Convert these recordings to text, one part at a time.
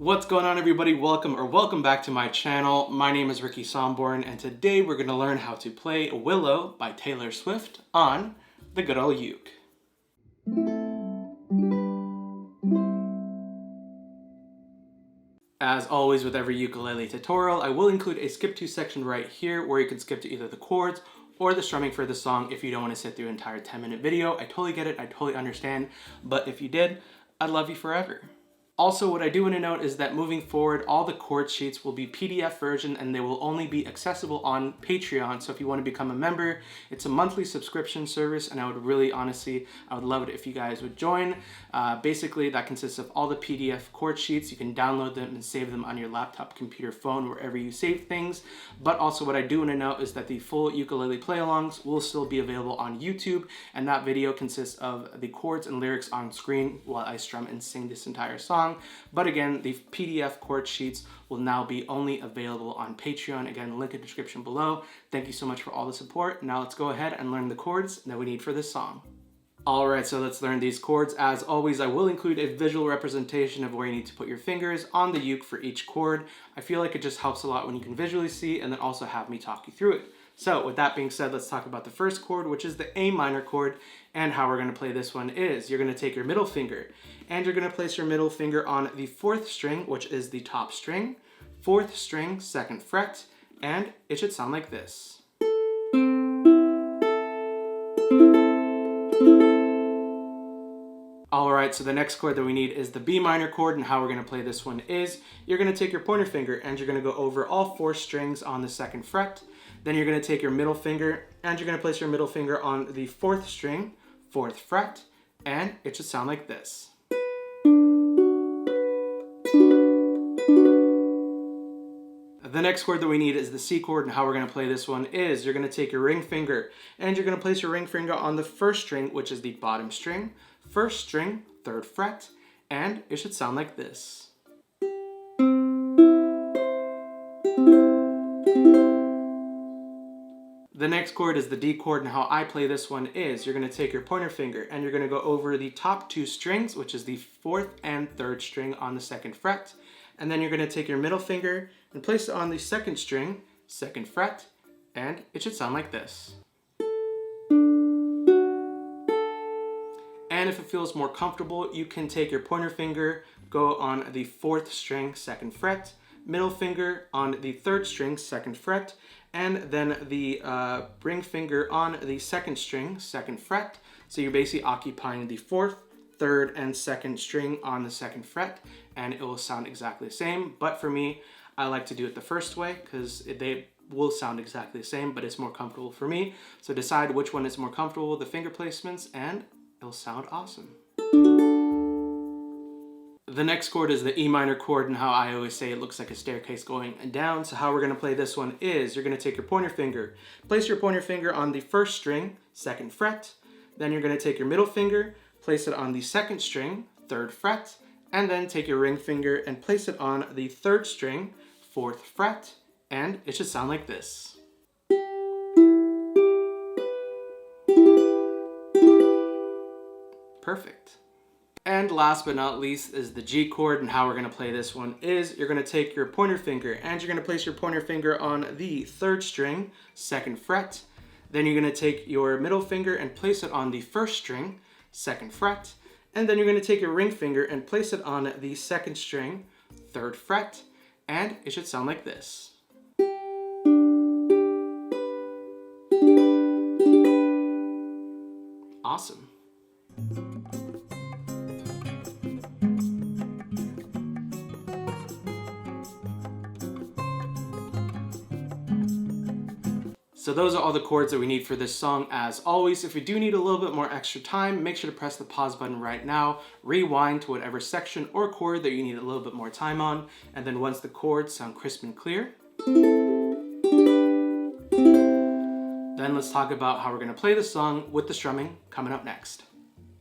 What's going on, everybody? Welcome back to my channel. My name is Ricky Somborn, and today we're going to learn how to play Willow by Taylor Swift on the good old uke. As always with every ukulele tutorial, I will include a skip to section right here where you can skip to either the chords or the strumming for the song if you don't want to sit through an entire 10-minute video. I totally get it, I totally understand, but if you did, I'd love you forever. Also, what I do want to note is that moving forward, all the chord sheets will be PDF version and they will only be accessible on Patreon. So if you want to become a member, it's a monthly subscription service, and I would really, honestly, I would love it if you guys would join. Basically, that consists of all the PDF chord sheets. You can download them and save them on your laptop, computer, phone, wherever you save things. But also what I do want to note is that the full ukulele play-alongs will still be available on YouTube, and that video consists of the chords and lyrics on screen while I strum and sing this entire song. But again, the PDF chord sheets will now be only available on Patreon. Again, link in the description below. Thank you so much for all the support. Now let's go ahead and learn the chords that we need for this song. Alright, so let's learn these chords. As always, I will include a visual representation of where you need to put your fingers on the uke for each chord. I feel like it just helps a lot when you can visually see and then also have me talk you through it. So with that being said, let's talk about the first chord, which is the A minor chord, and how we're going to play this one is you're going to take your middle finger and you're going to place your middle finger on the 4th string, which is the top string, 4th string, 2nd fret, and it should sound like this. Alright, so the next chord that we need is the B minor chord, and how we're going to play this one is you're going to take your pointer finger and you're going to go over all 4 strings on the 2nd fret. Then you're going to take your middle finger and you're going to place your middle finger on the 4th string, 4th fret, and it should sound like this. The next chord that we need is the C chord, and how we're going to play this one is you're going to take your ring finger and you're going to place your ring finger on the 1st string, which is the bottom string, 1st string, 3rd fret, and it should sound like this. The next chord is the D chord, and how I play this one is you're going to take your pointer finger and you're going to go over the top 2 strings, which is the 4th and 3rd string on the 2nd fret, and then you're going to take your middle finger and place it on the 2nd string, 2nd fret, and it should sound like this. And if it feels more comfortable, you can take your pointer finger, go on the 4th string, 2nd fret, middle finger on the 3rd string, 2nd fret, and then the ring finger on the 2nd string, 2nd fret. So you're basically occupying the 4th, 3rd, and 2nd string on the 2nd fret, and it will sound exactly the same. But for me, I like to do it the first way because they will sound exactly the same, but it's more comfortable for me. So decide which one is more comfortable with the finger placements, and it'll sound awesome. The next chord is the E minor chord, and how I always say it looks like a staircase going down. So how we're going to play this one is you're going to take your pointer finger, place your pointer finger on the 1st string, 2nd fret, then you're going to take your middle finger, place it on the 2nd string, 3rd fret, and then take your ring finger and place it on the 3rd string, 4th fret, and it should sound like this. Perfect. And last but not least is the G chord, and how we're going to play this one is you're going to take your pointer finger and you're going to place your pointer finger on the 3rd string, 2nd fret. Then you're going to take your middle finger and place it on the 1st string, 2nd fret. And then you're going to take your ring finger and place it on the 2nd string, 3rd fret, and it should sound like this. Awesome. So those are all the chords that we need for this song. As always, if you do need a little bit more extra time, make sure to press the pause button right now, rewind to whatever section or chord that you need a little bit more time on, and then once the chords sound crisp and clear, then let's talk about how we're going to play the song with the strumming coming up next.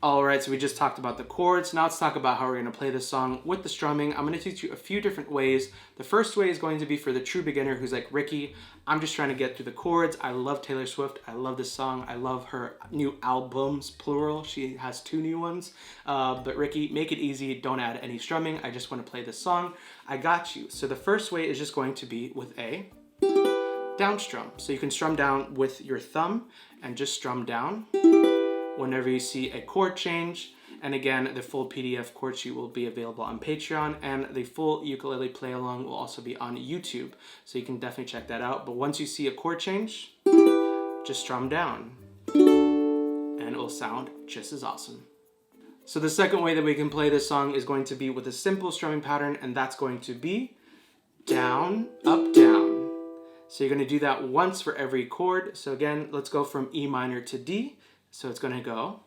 Alright, so we just talked about the chords. Now let's talk about how we're going to play this song with the strumming. I'm going to teach you a few different ways. The first way is going to be for the true beginner who's like, Ricky, I'm just trying to get through the chords. I love Taylor Swift. I love this song. I love her new albums, plural. She has 2 new ones. But Ricky, make it easy. Don't add any strumming. I just want to play this song. I got you. So the first way is just going to be with a down strum. So you can strum down with your thumb and just strum down whenever you see a chord change. And again, the full PDF chord sheet will be available on Patreon, and the full ukulele play along will also be on YouTube. So you can definitely check that out. But once you see a chord change, just strum down and it will sound just as awesome. So the second way that we can play this song is going to be with a simple strumming pattern, and that's going to be down, up, down. So you're going to do that once for every chord. So again, let's go from E minor to D. So it's going to go.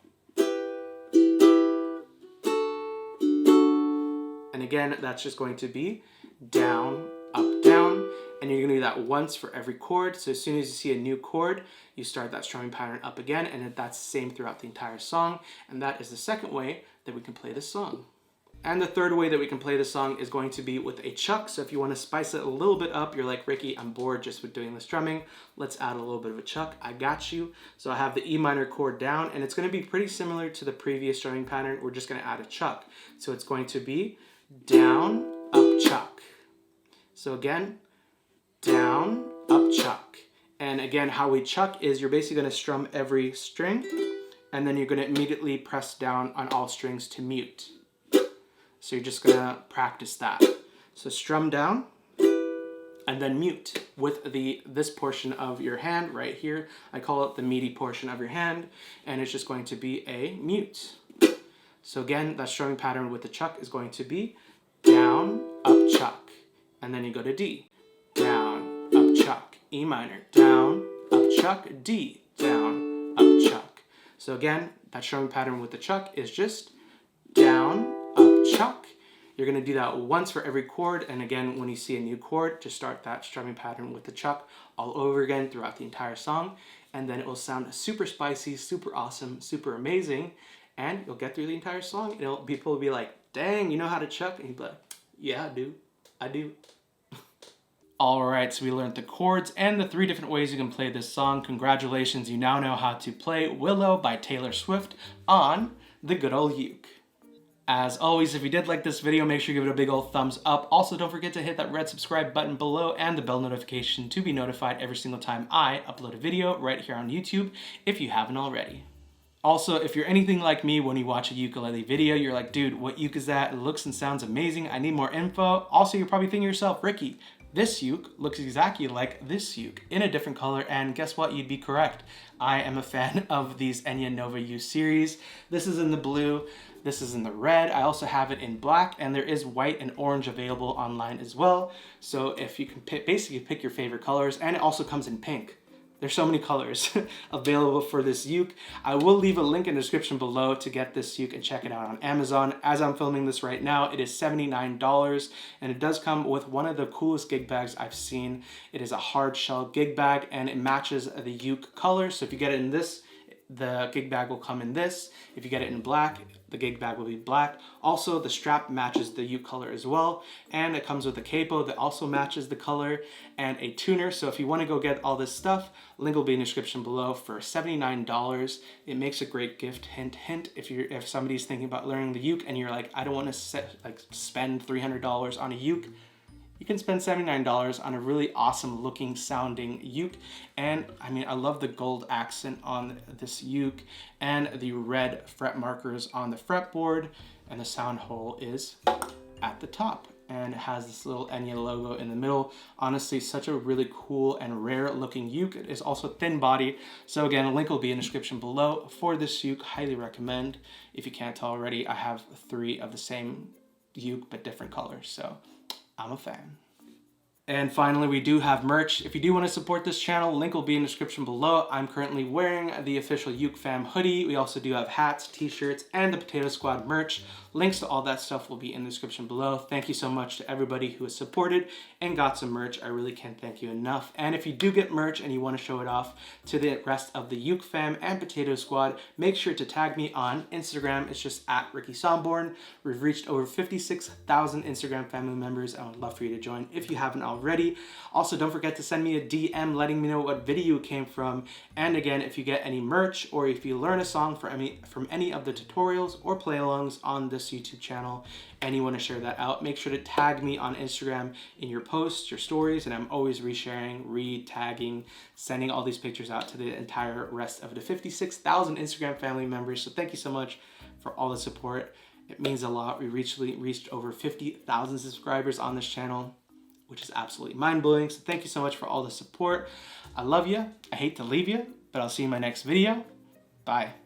And again, that's just going to be down, up, down. And you're going to do that once for every chord. So as soon as you see a new chord, you start that strumming pattern up again. And that's the same throughout the entire song. And that is the second way that we can play this song. And the third way that we can play this song is going to be with a chuck. So if you want to spice it a little bit up, you're like, Ricky, I'm bored just with doing the strumming. Let's add a little bit of a chuck. I got you. So I have the E minor chord down, and it's going to be pretty similar to the previous strumming pattern. We're just going to add a chuck. So it's going to be down, up, chuck. So again, down, up, chuck. And again, how we chuck is you're basically going to strum every string, and then you're going to immediately press down on all strings to mute. So you're just gonna practice that. So strum down and then mute with this portion of your hand right here. I call it the meaty portion of your hand, and it's just going to be a mute. So again, that strumming pattern with the chuck is going to be down, up, chuck. And then you go to D. Down, up, chuck. E minor. Down, up, chuck. D. Down, up, chuck. So again, that strumming pattern with the chuck is just down, up, chuck. You're going to do that once for every chord, and again, when you see a new chord, just start that strumming pattern with the chuck all over again throughout the entire song, and then it will sound super spicy, super awesome, super amazing, and you'll get through the entire song. People will be like, dang, you know how to chuck? And you'll be like, yeah, I do. Alright, so we learned the chords and the 3 different ways you can play this song. Congratulations, you now know how to play Willow by Taylor Swift on the good old uke. As always, if you did like this video, make sure you give it a big old thumbs up. Also, don't forget to hit that red subscribe button below and the bell notification to be notified every single time I upload a video right here on YouTube if you haven't already. Also, if you're anything like me, when you watch a ukulele video, you're like, dude, what uke is that? It looks and sounds amazing. I need more info. Also, you're probably thinking to yourself, Ricky, this uke looks exactly like this uke in a different color, and guess what? You'd be correct. I am a fan of these Enya Nova U series. This is in the blue. This is in the red. I also have it in black, and there is white and orange available online as well. So if you can basically pick your favorite colors, and it also comes in pink. There's so many colors available for this uke. I will leave a link in the description below to get this uke and check it out on Amazon. As I'm filming this right now, it is $79, and it does come with one of the coolest gig bags I've seen. It is a hard shell gig bag, and it matches the uke color. So if you get it in this, the gig bag will come in this. If you get it in black, the gig bag will be black. Also, the strap matches the uke color as well, and it comes with a capo that also matches the color and a tuner. So if you want to go get all this stuff, link will be in the description below for $79. It makes a great gift. Hint, hint. If somebody's thinking about learning the uke and you're like, I don't want to spend $300 on a uke, you can spend $79 on a really awesome looking sounding uke. And I mean, I love the gold accent on this uke and the red fret markers on the fretboard, and the sound hole is at the top and it has this little Enya logo in the middle. Honestly, such a really cool and rare looking uke. It is also thin body. So again, a link will be in the description below for this uke. Highly recommend. If you can't tell already, I have 3 of the same uke but different colors. So I'm a fan. And finally, we do have merch. If you do want to support this channel, link will be in the description below. I'm currently wearing the official Uke Fam hoodie. We also do have hats, t-shirts, and the Potato Squad merch. Links to all that stuff will be in the description below. Thank you so much to everybody who has supported and got some merch. I really can't thank you enough. And if you do get merch and you want to show it off to the rest of the Uke Fam and Potato Squad, make sure to tag me on Instagram. It's just at Ricky Somborn. We've reached over 56,000 Instagram family members. I would love for you to join if you haven't already. Also, don't forget to send me a DM letting me know what video it came from. And again, if you get any merch or if you learn a song from any of the tutorials or play-alongs on this YouTube channel and you want to share that out, make sure to tag me on Instagram in your posts, your stories, and I'm always resharing, re-tagging, sending all these pictures out to the entire rest of the 56,000 Instagram family members. So thank you so much for all the support. It means a lot. We reached over 50,000 subscribers on this channel, which is absolutely mind-blowing. So thank you so much for all the support. I love you. I hate to leave you, but I'll see you in my next video. Bye.